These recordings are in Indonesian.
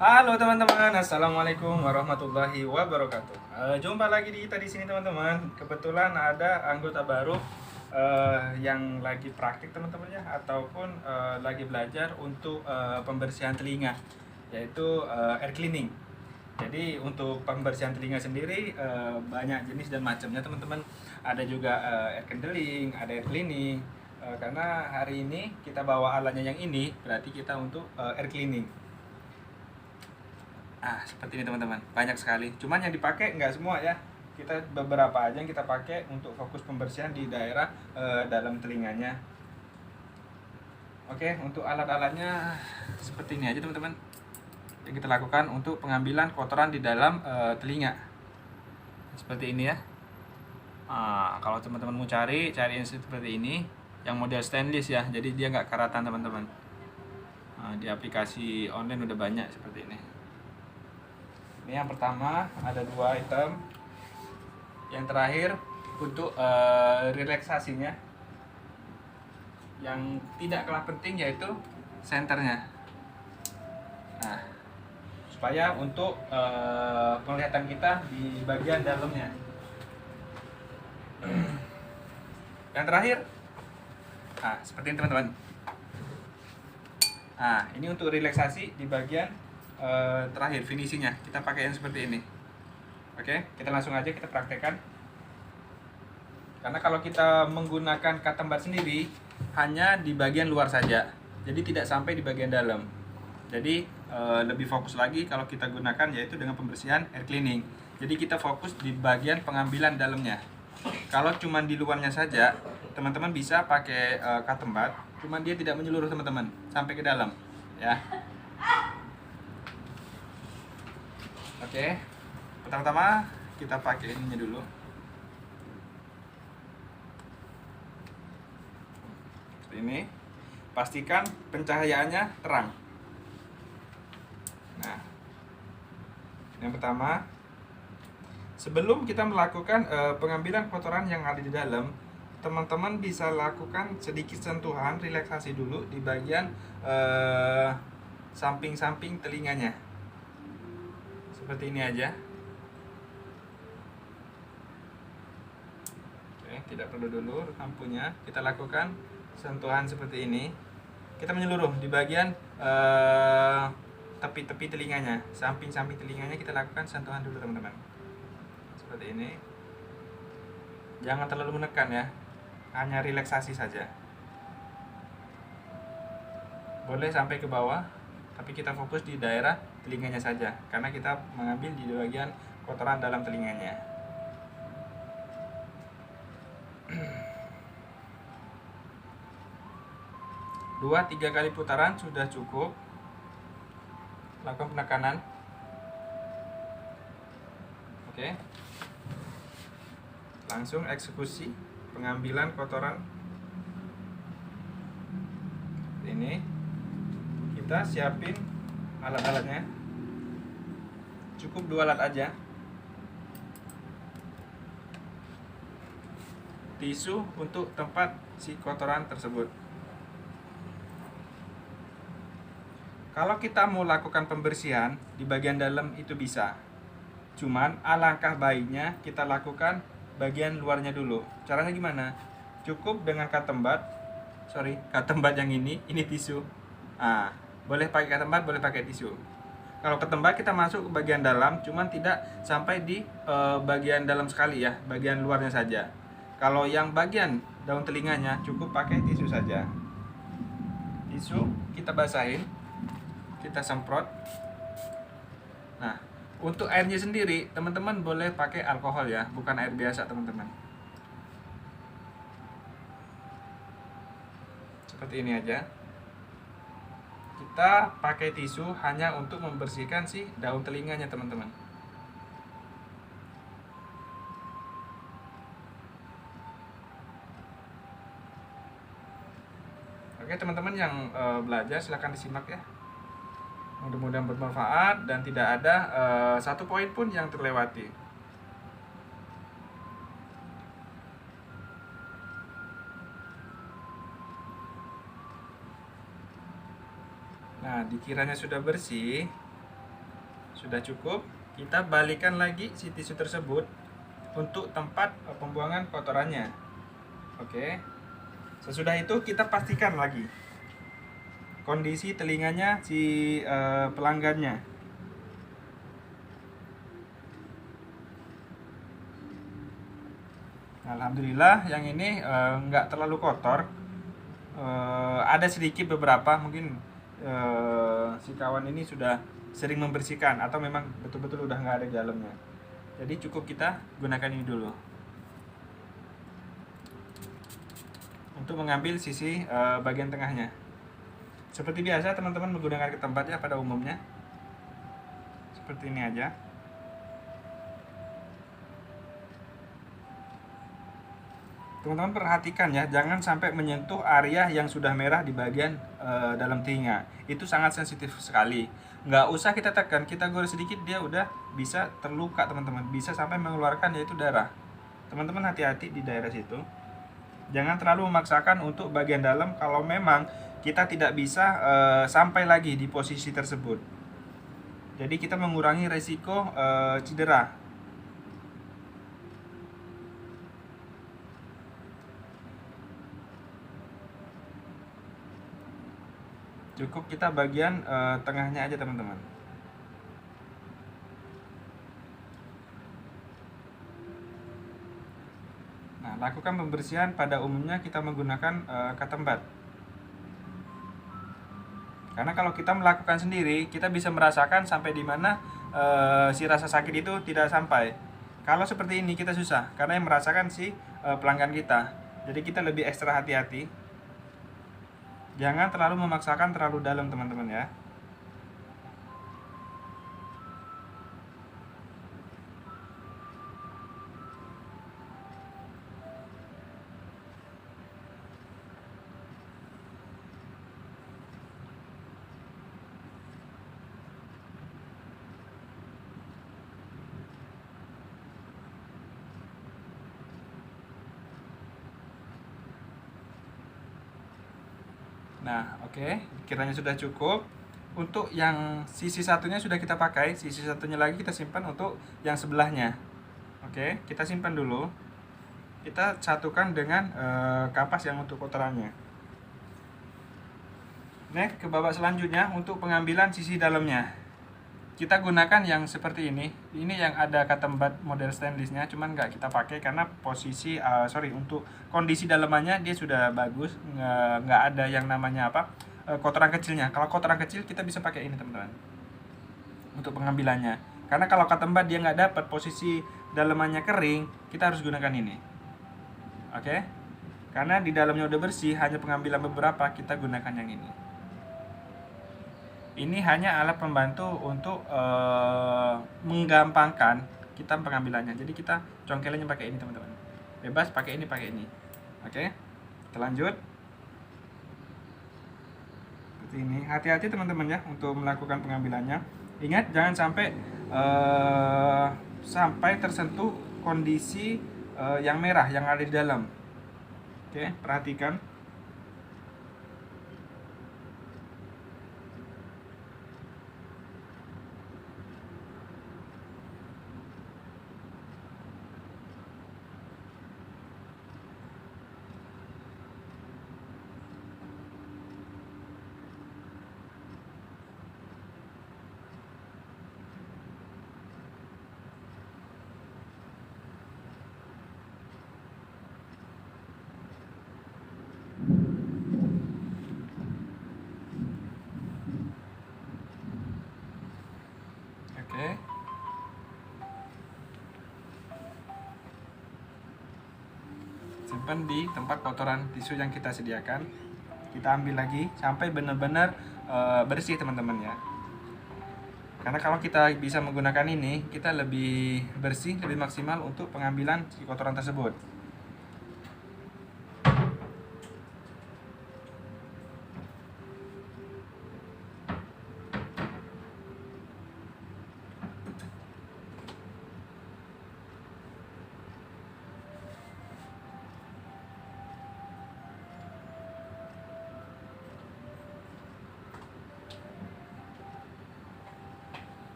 Halo teman-teman, assalamualaikum warahmatullahi wabarakatuh. Jumpa lagi di kita di sini teman-teman. Kebetulan ada anggota baru yang lagi praktik teman-teman ya, ataupun lagi belajar untuk pembersihan telinga, yaitu air cleaning. Jadi untuk pembersihan telinga sendiri banyak jenis dan macamnya teman-teman. Ada juga air candling, ada air cleaning. Karena hari ini kita bawa alatnya yang ini, berarti kita untuk air cleaning. Seperti ini teman-teman, banyak sekali. Cuman yang dipakai nggak semua ya. Kita beberapa aja yang kita pakai untuk fokus pembersihan di daerah dalam telinganya. Oke, untuk alat-alatnya seperti ini aja teman-teman. Yang kita lakukan untuk pengambilan kotoran di dalam telinga. Seperti ini ya. Kalau teman-teman mau cari yang seperti ini, yang model stainless ya. Jadi dia nggak karatan teman-teman. Di aplikasi online udah banyak seperti ini. Ini yang pertama, ada 2 item. Yang terakhir untuk relaksasinya, yang tidak kalah penting yaitu senternya. Nah, supaya untuk penglihatan kita di bagian dalamnya. Yang terakhir, seperti ini teman-teman. Ini untuk relaksasi di bagian terakhir, finishingnya kita pakai yang seperti ini. Oke, kita langsung aja kita praktekkan. Karena kalau kita menggunakan katembat sendiri hanya di bagian luar saja, jadi tidak sampai di bagian dalam. Jadi lebih fokus lagi kalau kita gunakan yaitu dengan pembersihan air cleaning. Jadi kita fokus di bagian pengambilan dalamnya. Kalau cuma di luarnya saja, teman-teman bisa pakai katembat, cuman dia tidak menyeluruh teman-teman sampai ke dalam ya. Oke, pertama-tama kita pakai ininya dulu. Seperti ini. Pastikan pencahayaannya terang. Nah, yang pertama, sebelum kita melakukan pengambilan kotoran yang ada di dalam, teman-teman bisa lakukan sedikit sentuhan relaksasi dulu di bagian samping-samping telinganya. Seperti ini aja. Oke, tidak perlu dulu lampunya. Kita lakukan sentuhan seperti ini. Kita menyeluruh di bagian tepi-tepi telinganya, samping-samping telinganya kita lakukan sentuhan dulu teman-teman. Seperti ini. Jangan terlalu menekan ya. Hanya relaksasi saja. Boleh sampai ke bawah, tapi kita fokus di daerah telinganya saja, karena kita mengambil di bagian kotoran dalam telinganya. Dua, 3 kali putaran sudah cukup. Lakukan penekanan. Oke. Langsung eksekusi pengambilan kotoran. Ini kita siapin alat-alatnya. Cukup 2 alat aja. Tisu untuk tempat si kotoran tersebut. Kalau kita mau lakukan pembersihan di bagian dalam itu bisa. Cuman alangkah baiknya kita lakukan bagian luarnya dulu. Caranya gimana? Cukup dengan katembat yang ini tisu. Boleh pakai katembat, boleh pakai tisu. Kalau katembat kita masuk ke bagian dalam, cuman tidak sampai di bagian dalam sekali ya, bagian luarnya saja. Kalau yang bagian daun telinganya cukup pakai tisu saja. Tisu kita basahin, kita semprot. Nah, untuk airnya sendiri teman-teman boleh pakai alkohol ya, bukan air biasa teman-teman. Seperti ini aja. Kita pakai tisu hanya untuk membersihkan si daun telinganya teman-teman. Oke teman-teman yang belajar silahkan disimak ya. Mudah-mudahan bermanfaat dan tidak ada satu poin pun yang terlewati. Nah, dikiranya sudah bersih, sudah cukup. Kita balikan lagi si tisu tersebut untuk tempat pembuangan kotorannya. Oke. Sesudah itu kita pastikan lagi kondisi telinganya si pelanggannya. Alhamdulillah yang ini nggak terlalu kotor. Ada sedikit beberapa mungkin si kawan ini sudah sering membersihkan atau memang betul-betul udah nggak ada di dalamnya. Jadi cukup kita gunakan ini dulu untuk mengambil sisi bagian tengahnya. Seperti biasa teman-teman menggunakan ketempat ya pada umumnya. Seperti ini aja. Teman-teman perhatikan ya, jangan sampai menyentuh area yang sudah merah di bagian dalam telinga. Itu sangat sensitif sekali. Nggak usah kita tekan, kita gores sedikit dia udah bisa terluka teman-teman. Bisa sampai mengeluarkan yaitu darah. Teman-teman hati-hati di daerah situ. Jangan terlalu memaksakan untuk bagian dalam kalau memang kita tidak bisa sampai lagi di posisi tersebut. Jadi kita mengurangi resiko cedera. Cukup kita bagian tengahnya aja teman-teman. Nah, lakukan pembersihan pada umumnya kita menggunakan katembat. Karena kalau kita melakukan sendiri, kita bisa merasakan sampai di mana si rasa sakit itu tidak sampai. Kalau seperti ini kita susah, karena yang merasakan si pelanggan kita. Jadi kita lebih ekstra hati-hati. Jangan terlalu memaksakan terlalu dalam teman-teman ya. Nah, oke, kiranya sudah cukup. Untuk yang sisi satunya sudah kita pakai, sisi satunya lagi kita simpan untuk yang sebelahnya. Oke, kita simpan dulu. Kita satukan dengan kapas yang untuk kotorannya. Next, ke babak selanjutnya untuk pengambilan sisi dalamnya. Kita gunakan yang seperti ini. Ini yang ada katembat model stainlessnya, cuman nggak kita pakai karena posisi untuk kondisi dalamannya dia sudah bagus, nggak ada yang namanya kotoran kecilnya. Kalau kotoran kecil kita bisa pakai ini teman-teman untuk pengambilannya. Karena kalau katembat dia nggak dapat posisi dalamannya kering, kita harus gunakan ini. Oke? Karena di dalamnya udah bersih, hanya pengambilan beberapa kita gunakan yang ini. Ini hanya alat pembantu untuk menggampangkan kita pengambilannya. Jadi kita congkelannya pakai ini teman-teman. Bebas pakai ini, pakai ini. Oke? Kita lanjut. Seperti ini. Hati-hati teman-teman ya untuk melakukan pengambilannya. Ingat jangan sampai tersentuh kondisi yang merah yang ada di dalam. Oke, perhatikan. Oke. Simpan di tempat kotoran tisu yang kita sediakan. Kita ambil lagi sampai benar-benar bersih teman-teman ya. Karena kalau kita bisa menggunakan ini, kita lebih bersih, lebih maksimal untuk pengambilan si kotoran tersebut.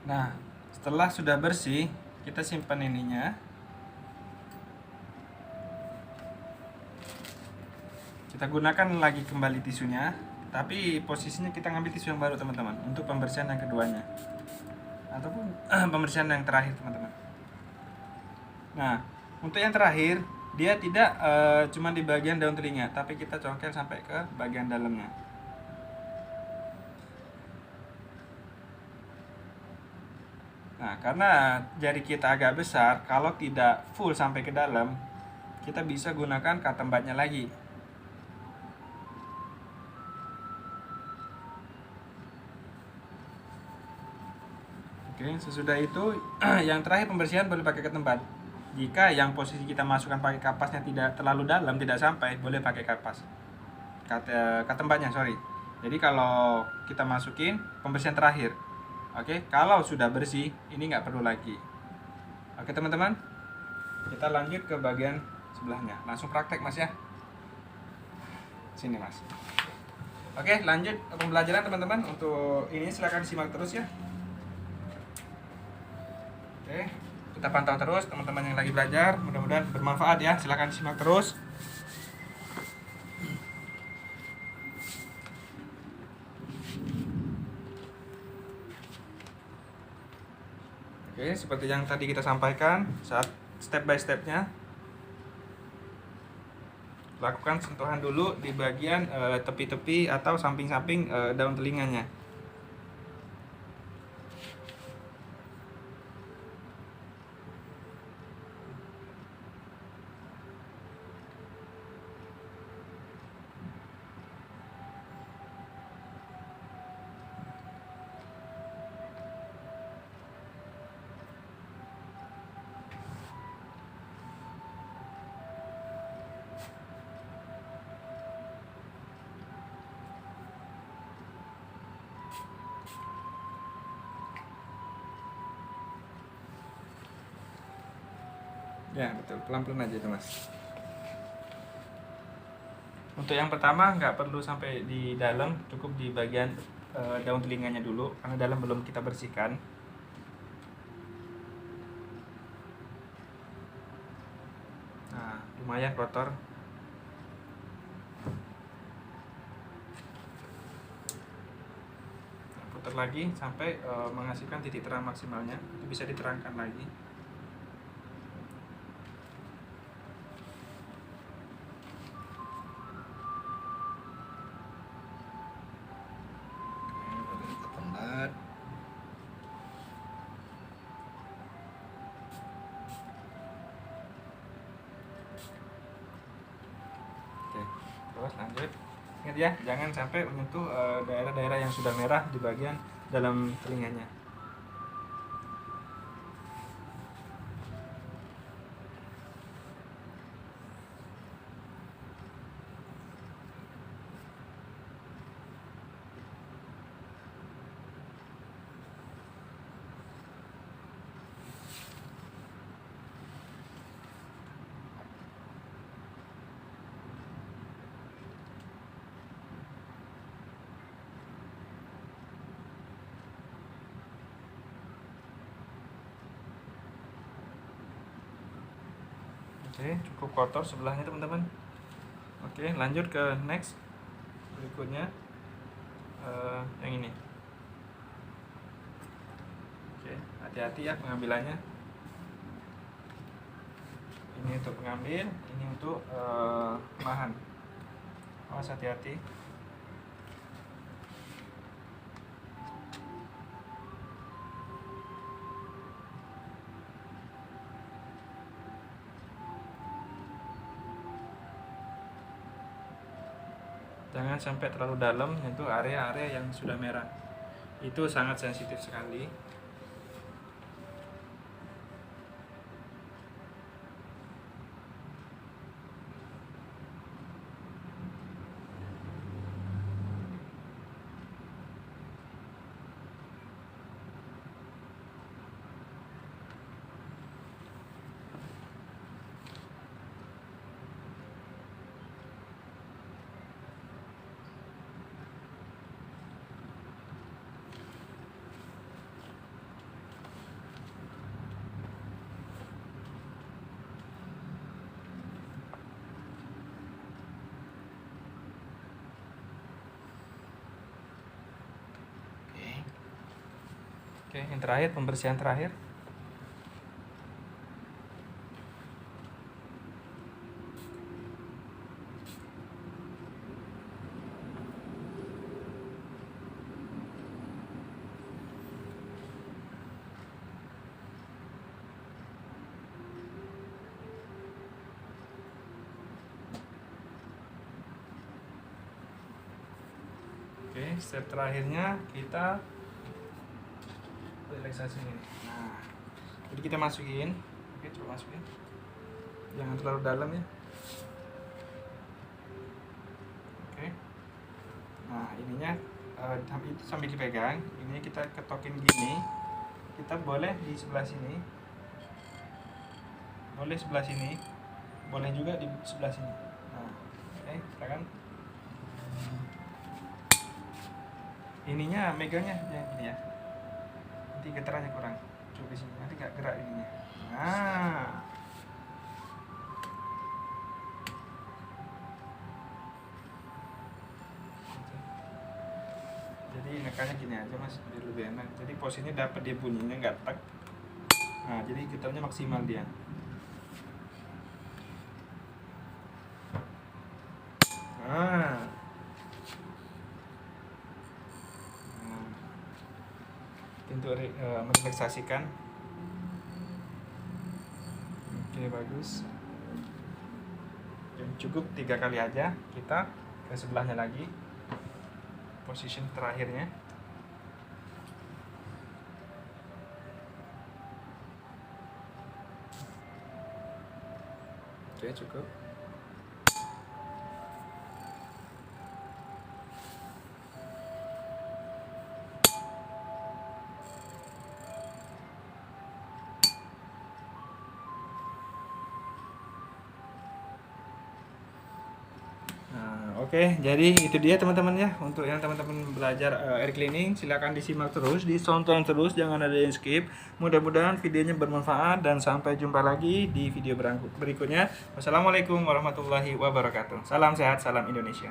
Nah, setelah sudah bersih, kita simpan ininya. Kita gunakan lagi kembali tisunya, tapi posisinya kita ngambil tisu yang baru teman-teman untuk pembersihan yang keduanya ataupun pembersihan yang terakhir teman-teman. Nah, untuk yang terakhir dia tidak cuma di bagian daun telinga, tapi kita congkel sampai ke bagian dalamnya. Nah, karena jari kita agak besar, kalau tidak full sampai ke dalam, kita bisa gunakan cotton budnya lagi. Oke, sesudah itu yang terakhir pembersihan boleh pakai cotton bud. Jika yang posisi kita masukkan pakai kapasnya tidak terlalu dalam, tidak sampai, boleh pakai kapas. Cotton budnya, sorry. Jadi kalau kita masukin pembersihan terakhir. Oke, kalau sudah bersih, ini nggak perlu lagi. Oke teman-teman, kita lanjut ke bagian sebelahnya. Langsung praktek mas ya. Sini mas. Oke, lanjut pembelajaran teman-teman. Untuk ini silahkan simak terus ya. Oke, kita pantau terus teman-teman yang lagi belajar. Mudah-mudahan bermanfaat ya. Silahkan simak terus. Oke, seperti yang tadi kita sampaikan, saat step by stepnya, lakukan sentuhan dulu di bagian tepi-tepi atau samping-samping daun telinganya. Ya betul, pelan-pelan aja itu mas. Untuk yang pertama nggak perlu sampai di dalam, cukup di bagian daun telinganya dulu, karena dalam belum kita bersihkan. Nah, lumayan kotor. Nah, putar lagi sampai menghasilkan titik terang maksimalnya, itu bisa diterangkan lagi. Terus lanjut, ingat ya, jangan sampai menyentuh daerah-daerah yang sudah merah di bagian dalam telinganya. Oke, cukup kotor sebelahnya teman-teman. Oke, lanjut ke next berikutnya, yang ini. Oke, hati-hati ya pengambilannya. Ini untuk pengambil, ini untuk bahan. Awas, hati-hati. Jangan sampai terlalu dalam, itu area-area yang sudah merah. Itu sangat sensitif sekali. Oke, yang terakhir, pembersihan terakhir. Oke, step terakhirnya kita relaksasi ini. Nah, jadi kita masukin. Oke, coba masukin. Jangan terlalu dalam ya. Oke. Nah, ininya itu sambil dipegang. Ini kita ketokin gini. Kita boleh di sebelah sini. Boleh sebelah sini. Boleh juga di sebelah sini. Nah, oke, silakan. Ininya megangnya yang gini ya. Nanti getarannya kurang. Coba di sini. Nanti nggak gerak ininya. Nah. Jadi nekannya gini aja mas, biar lebih enak. Jadi posisinya dapat dia bunyinya nggak tek. Nah, jadi getarnya maksimal dia. Nah. Untuk merelaksasikan. Oke, bagus. Dan cukup 3 kali aja. Kita ke sebelahnya lagi. Position terakhirnya. Oke, cukup. Oke, jadi itu dia teman-teman ya. Untuk yang teman-teman belajar air cleaning, silakan disimak terus, ditonton terus, jangan ada yang skip. Mudah-mudahan videonya bermanfaat dan sampai jumpa lagi di video berikutnya. Wassalamualaikum warahmatullahi wabarakatuh. Salam sehat, salam Indonesia.